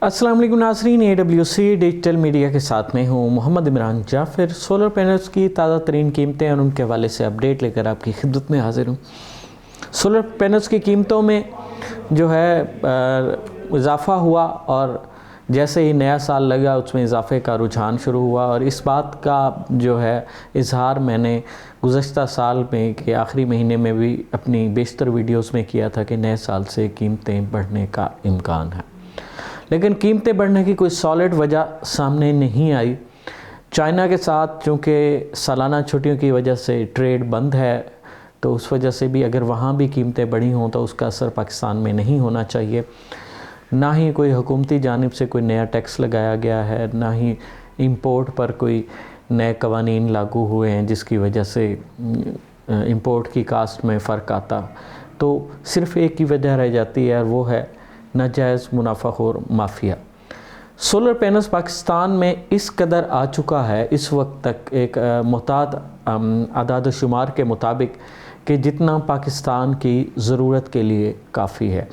अस्सलाम वालेकुम नाज़रीन, AWC डिजिटल मीडिया के साथ में हूँ मोहम्मद इमरान जाफ़िर। सोलर पैनल्स की ताज़ा तरीन कीमतें और उनके हवाले से अपडेट लेकर आपकी खिदमत में हाज़िर हूँ। सोलर पैनल्स की कीमतों में जो है इजाफ़ा हुआ और जैसे ही नया साल लगा उसमें इजाफ़े का रुझान शुरू हुआ और इस बात का जो है इजहार मैंने गुज़श्ता साल में के आखिरी महीने में भी अपनी बेशतर वीडियोस में किया था कि नए साल से कीमतें बढ़ने का इम्कान है, लेकिन कीमतें बढ़ने की कोई सॉलिड वजह सामने नहीं आई। चाइना के साथ चूँकि सालाना छुट्टियों की वजह से ट्रेड बंद है, तो उस वजह से भी अगर वहाँ भी कीमतें बढ़ी हों तो उसका असर पाकिस्तान में नहीं होना चाहिए। ना ही कोई हुकूमती जानिब से कोई नया टैक्स लगाया गया है, ना ही इंपोर्ट पर कोई नए कवानीन लागू हुए हैं जिसकी वजह से इंपोर्ट की कास्ट में फ़र्क आता। तो सिर्फ़ एक ही वजह रह जाती है और वो है नाजायज़ मुनाफाखोर माफिया। सोलर पैनल्स पाकिस्तान में इस कदर आ चुका है इस वक्त तक एक मुताद आदाद शुमार के मुताबिक कि जितना पाकिस्तान की ज़रूरत के लिए काफ़ी है।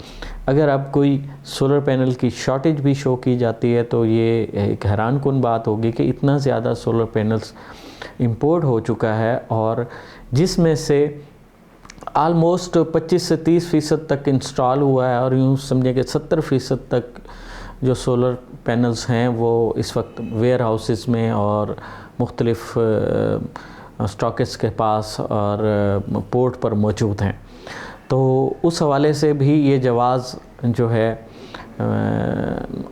अगर अब कोई सोलर पैनल की शॉर्टेज भी शो की जाती है तो ये एक हैरानकुन बात होगी कि इतना ज़्यादा सोलर पैनल्स इंपोर्ट हो चुका है और जिसमें से आलमोस्ट 25 से 30% तक इंस्टॉल हुआ है और यूँ समझें कि 70% तक जो सोलर पैनल्स हैं वो इस वक्त वेयर हाउसेस में और मुख्तलिफ़ स्टॉकिस्ट के पास और पोर्ट पर मौजूद हैं। तो उस हवाले से भी ये जवाज़ जो है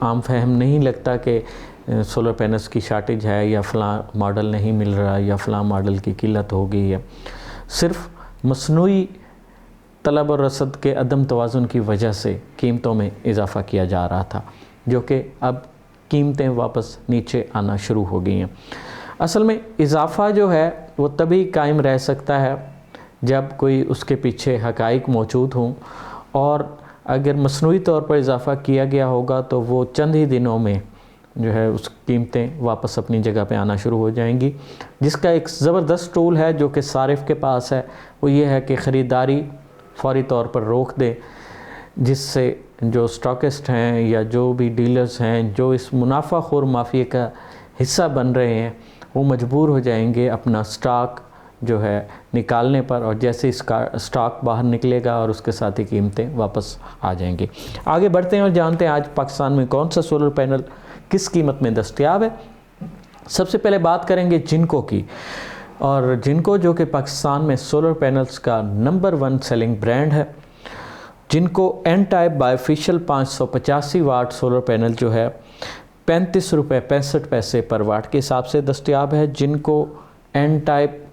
आम फहम नहीं लगता कि सोलर पैनल्स की शार्टेज है या फ़लाँ मॉडल नहीं मिल रहा या फ़लाँ मॉडल की किल्लत हो गई है। सिर्फ़ मसनूई तलब और रसद के अदम तवाज़ुन की वजह से कीमतों में इजाफ़ा किया जा रहा था, जो कि अब कीमतें वापस नीचे आना शुरू हो गई हैं। असल में इजाफ़ा जो है वो तभी कायम रह सकता है जब कोई उसके पीछे हक़ाइक़ मौजूद हों, और अगर मसनूई तौर पर इजाफ़ा किया गया होगा तो वो चंद ही दिनों में जो है उस कीमतें वापस अपनी जगह पे आना शुरू हो जाएंगी। जिसका एक ज़बरदस्त टूल है जो कि सारिफ़ के पास है, वो ये है कि ख़रीदारी फ़ौरी तौर पर रोक दे, जिससे जो स्टॉकिस्ट हैं या जो भी डीलर्स हैं जो इस मुनाफाखोर माफिया का हिस्सा बन रहे हैं वो मजबूर हो जाएंगे अपना स्टॉक जो है निकालने पर, और जैसे इसका स्टॉक बाहर निकलेगा और उसके साथ ही कीमतें वापस आ जाएंगी। आगे बढ़ते हैं और जानते हैं आज पाकिस्तान में कौन सा सोलर पैनल किस कीमत में दस्तयाब है। सबसे पहले बात करेंगे जिनको की, और जिनको जो कि पाकिस्तान में सोलर पैनल्स का नंबर 1 सेलिंग ब्रांड है। जिनको N type bifacial 585 watt solar panel जो है 35 रुपये 65 पैसे पर वाट के हिसाब से दस्तयाब है। जिनको N type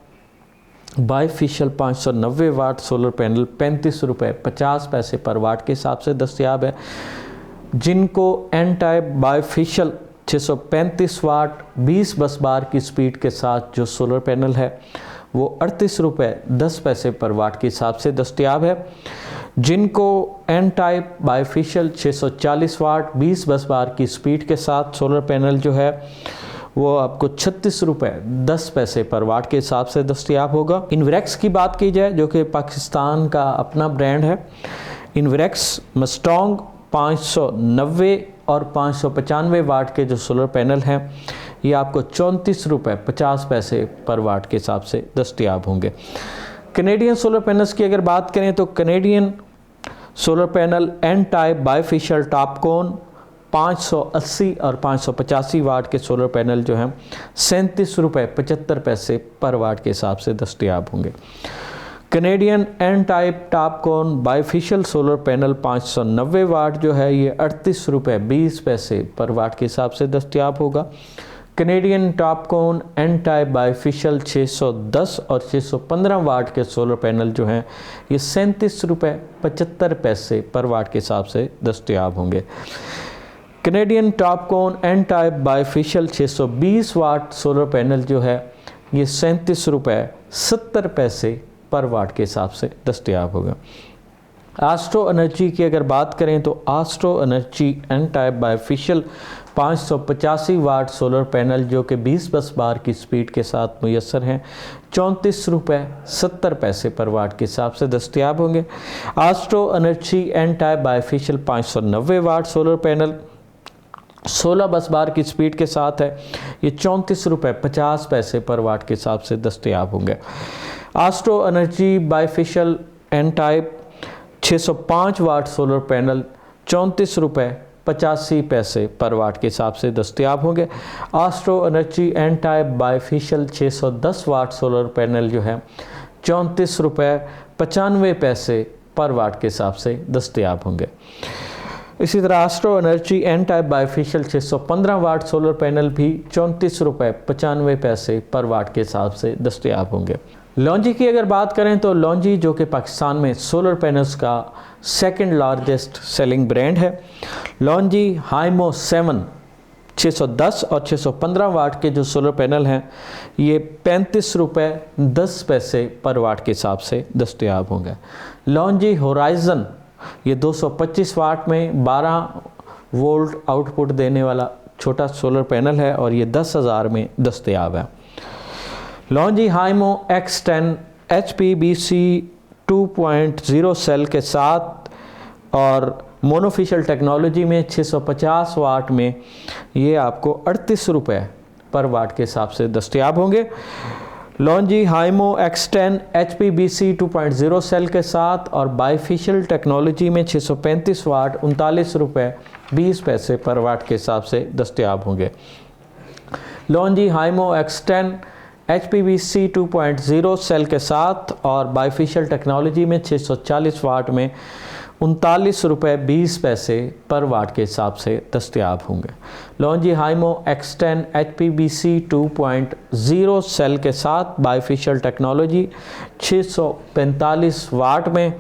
bifacial 590 watt solar panel 35 रुपये 50 पैसे पर वाट के हिसाब से दस्तयाब है। जिनको एन टाइप बायोफिशियल 635 वाट 20 बस बार की स्पीड के साथ जो सोलर पैनल है वो 38 रुपये 10 पैसे पर वाट के हिसाब से दस्तयाब है। जिनको एन टाइप बायोफिशियल 640 वाट 20 बस बार की स्पीड के साथ सोलर पैनल जो है वो आपको 36 रुपये 10 पैसे पर वाट के हिसाब से दस्तयाब होगा। इन्वरेक्स की बात की जाए जो कि पाकिस्तान का अपना ब्रांड है, इन्वरेक्स मस्टोंग 590 और 595 वाट के जो सोलर पैनल हैं ये आपको 34 रुपये 50 पैसे पर वाट के हिसाब से दस्तयाब होंगे। कनेडियन सोलर पैनल्स की अगर बात करें तो Canadian solar panel N type bifacial TOPCon 580 और 585 वाट के सोलर पैनल जो हैं 37 रुपये 75 पैसे पर वाट के हिसाब से दस्तयाब होंगे। Canadian N type TOPCon bifacial solar panel 590 watt जो है ये 38 रुपये 20 पैसे पर वाट के हिसाब से दस्तयाब होगा। Canadian TOPCon N type bifacial 610 और 615 वाट के सोलर पैनल जो हैं ये 37 रुपये 75 पैसे पर वाट के हिसाब से दस्तयाब होंगे। Canadian TOPCon N type bifacial 620 watt solar panel जो है ये 37 रुपये 70 पैसे पर वाट के हिसाब से दस्तयाब होगा। एस्ट्रो एनर्जी की अगर बात करें तो Astro energy N type bifacial 585 watt solar panel जो कि 20 बस बार की स्पीड के साथ मुयसर हैं 34 रुपये 70 पैसे पर वाट के हिसाब से दस्तयाब होंगे। Astro energy N type bifacial 590 watt solar panel 16 bus बार की स्पीड के साथ है, ये 34 रुपये 50 पैसे पर वाट के हिसाब से दस्तयाब होंगे। Astro Energy bifacial N type 605 watt solar panel 34 रुपये 85 पैसे पर वाट के हिसाब से दस्तयाब होंगे। Astro energy N type bifacial 610 watt solar panel जो है 34 रुपये 95 पैसे पर वाट के हिसाब से दस्तयाब होंगे। इसी तरह Astro energy N type bifacial 615 watt solar panel भी 34 रुपये 95 पैसे पर वाट के हिसाब से दस्तयाब होंगे। लॉन्जी की अगर बात करें तो लॉन्जी जो कि पाकिस्तान में सोलर पैनल्स का सेकंड लार्जेस्ट सेलिंग ब्रांड है। लॉन्जी हाइमो 7 610 और 615 वाट के जो सोलर पैनल हैं ये 35 रुपये 10 पैसे पर वाट के हिसाब से दस्तयाब होंगे। लॉन्जी होराइजन ये 225 वाट में 12 वोल्ट आउटपुट देने वाला छोटा सोलर पैनल है और ये 10,000 में दस्तयाब है। लॉन्जी हाइमो X10 HPBC 2.0 सेल के साथ और मोनोफिशियल टेक्नोलॉजी में 650 वाट में ये आपको 38 रुपये पर वाट के हिसाब से दस्तयाब होंगे। लॉन्जी हाइमो X10 HPBC 2.0 सेल के साथ और बायोफिशियल टेक्नोलॉजी में 635 वाट 39 रुपये 20 पैसे पर वाट के हिसाब से दस्तयाब होंगे। लॉन्जी हाइमो X10 HPBC 2.0 सेल के साथ और बायोफिशियल टेक्नोलॉजी में 640 वाट में 39 रुपये 20 पैसे पर वाट के हिसाब से दस्तयाब होंगे। लॉन्जी हाइमो X10 HPBC 2.0 सेल के साथ बायोफिशियल टेक्नोलॉजी 645 वाट में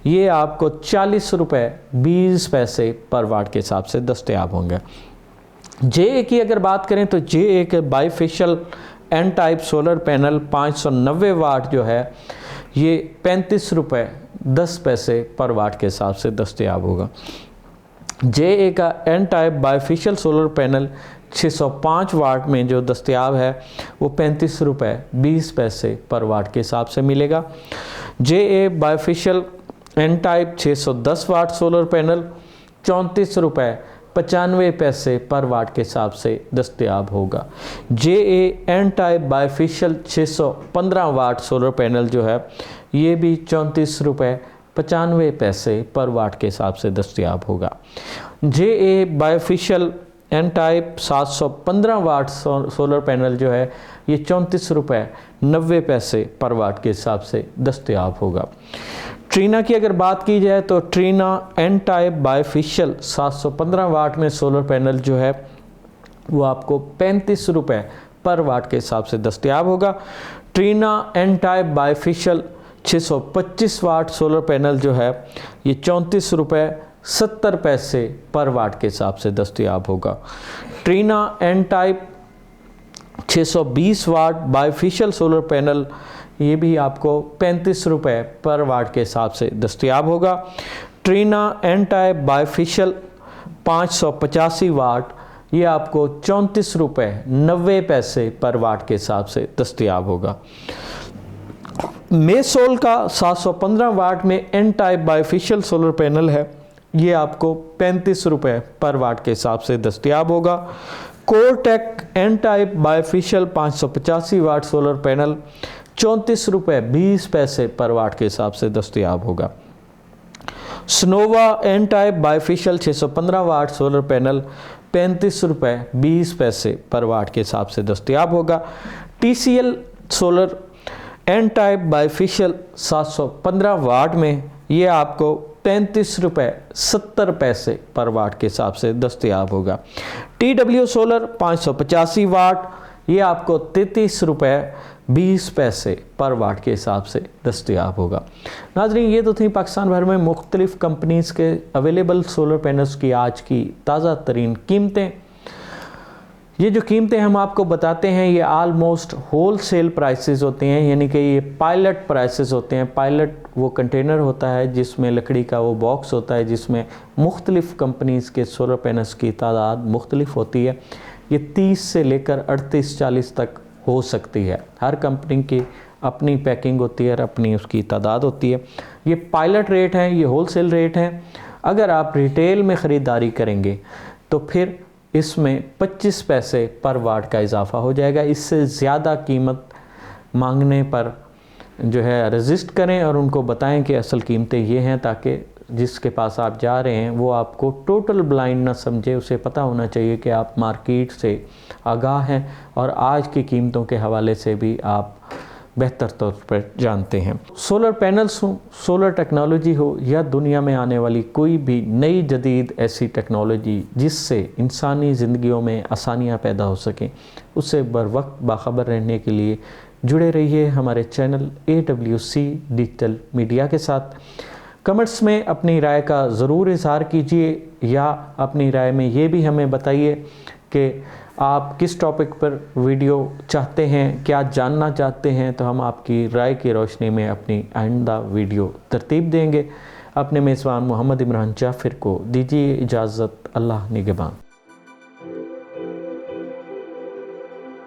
ये आपको 40 रुपये 20 पैसे पर वाट के हिसाब से दस्तयाब होंगे। JA की अगर बात करें तो JA के bifacial N type solar panel 590 watt जो है ये 35 रुपये 10 पैसे पर वाट के हिसाब से दस्तयाब होगा। JA का N type bifacial solar panel 605 watt में जो दस्तयाब है वो 35 रुपये 20 पैसे पर वाट के हिसाब से मिलेगा। JA bifacial N type 610 watt solar panel 34 रुपये 95 पैसे पर वाट के हिसाब से दस्तयाब होगा। JA N type bifacial 615 watt solar panel जो है ये भी 34 रुपये 95 पैसे पर वाट के हिसाब से दस्तयाब होगा। JA bifacial N type 715 watt solar panel जो है ये 34 रुपये 90 पैसे पर वाट के हिसाब से दस्तयाब होगा। ट्रीना की अगर बात की जाए तो Trina N type bifacial 715 watt में सोलर पैनल जो है वो आपको 35 रुपये पर वाट के हिसाब से दस्तयाब होगा। Trina N type bifacial 625 watt solar panel जो है ये 34 रुपये 70 पैसे पर वाट के हिसाब से दस्तयाब होगा। ट्रीना एन टाइप 620 वाट बायोफिशियल सोलर पैनल ये भी आपको 35 रुपये पर वाट के हिसाब से दस्तयाब होगा। ट्रीना एन टाइप बायोफिशियल 585 वाट ये आपको 34 रुपये 90 पैसे पर वाट के हिसाब से दस्तयाब होगा। मेसोल का 715 वाट में N type bifacial solar panel है ये आपको 35 रुपये पर वाट के हिसाब से दस्तयाब होगा। कोरटेक N type bifacial 585 watt solar panel 34 रुपये 20 पैसे पर वाट के हिसाब से दस्तयाब होगा। स्नोवा N type bifacial 615 watt solar panel 35 रुपये 20 पैसे पर वाट के हिसाब से दस्तयाब होगा। TCL solar N type bifacial 715 watt में ये आपको 35 रुपये 70 पैसे पर वाट के हिसाब से दस्तयाब होगा। TW सोलर 585 वाट ये आपको 33 रुपये 20 पैसे पर वाट के हिसाब से दस्तयाब होगा। नाज़रीन ये तो थी पाकिस्तान भर में मुख्तलिफ़ कंपनीज़ के अवेलेबल सोलर पैनल्स की आज की ताज़ा तरीन कीमतें। ये जो कीमतें हम आपको बताते हैं ये आलमोस्ट होल सेल प्राइसेस होते हैं, यानी कि ये पायलट प्राइसेस होते हैं। पायलट वो कंटेनर होता है जिसमें लकड़ी का वो बॉक्स होता है जिसमें मुख्तलिफ़ कंपनीज़ के सोलर पैनल्स की तादाद मुख्तलिफ होती है। ये 30 से लेकर 38-40 तक हो सकती है। हर कंपनी की अपनी पैकिंग होती है और अपनी उसकी तादाद होती है। ये पायलट रेट हैं, ये होल सेल रेट हैं। अगर आप रिटेल में ख़रीदारी करेंगे तो फिर इसमें 25 पैसे पर वाट का इजाफ़ा हो जाएगा। इससे ज़्यादा कीमत मांगने पर जो है रजिस्ट करें और उनको बताएं कि असल कीमतें ये हैं, ताकि जिसके पास आप जा रहे हैं वो आपको टोटल ब्लाइंड ना समझे। उसे पता होना चाहिए कि आप मार्केट से आगाह हैं और आज की कीमतों के हवाले से भी आप बेहतर तौर पर जानते हैं। सोलर पैनल्स हो, सोलर टेक्नोलॉजी हो या दुनिया में आने वाली कोई भी नई जदीद ऐसी टेक्नोलॉजी जिससे इंसानी ज़िंदगियों में आसानियाँ पैदा हो सकें, उससे बर वक्त बाखबर रहने के लिए जुड़े रहिए हमारे चैनल AWC डिजिटल मीडिया के साथ। कमेंट्स में अपनी राय का ज़रूर इज़हार कीजिए या अपनी राय में ये भी हमें बताइए कि आप किस टॉपिक पर वीडियो चाहते हैं, क्या जानना चाहते हैं, तो हम आपकी राय की रोशनी में अपनी आइंदा वीडियो तरतीब देंगे। अपने मेज़बान मोहम्मद इमरान जाफ़िर को दीजिए इजाज़त। अल्लाह निगहबान।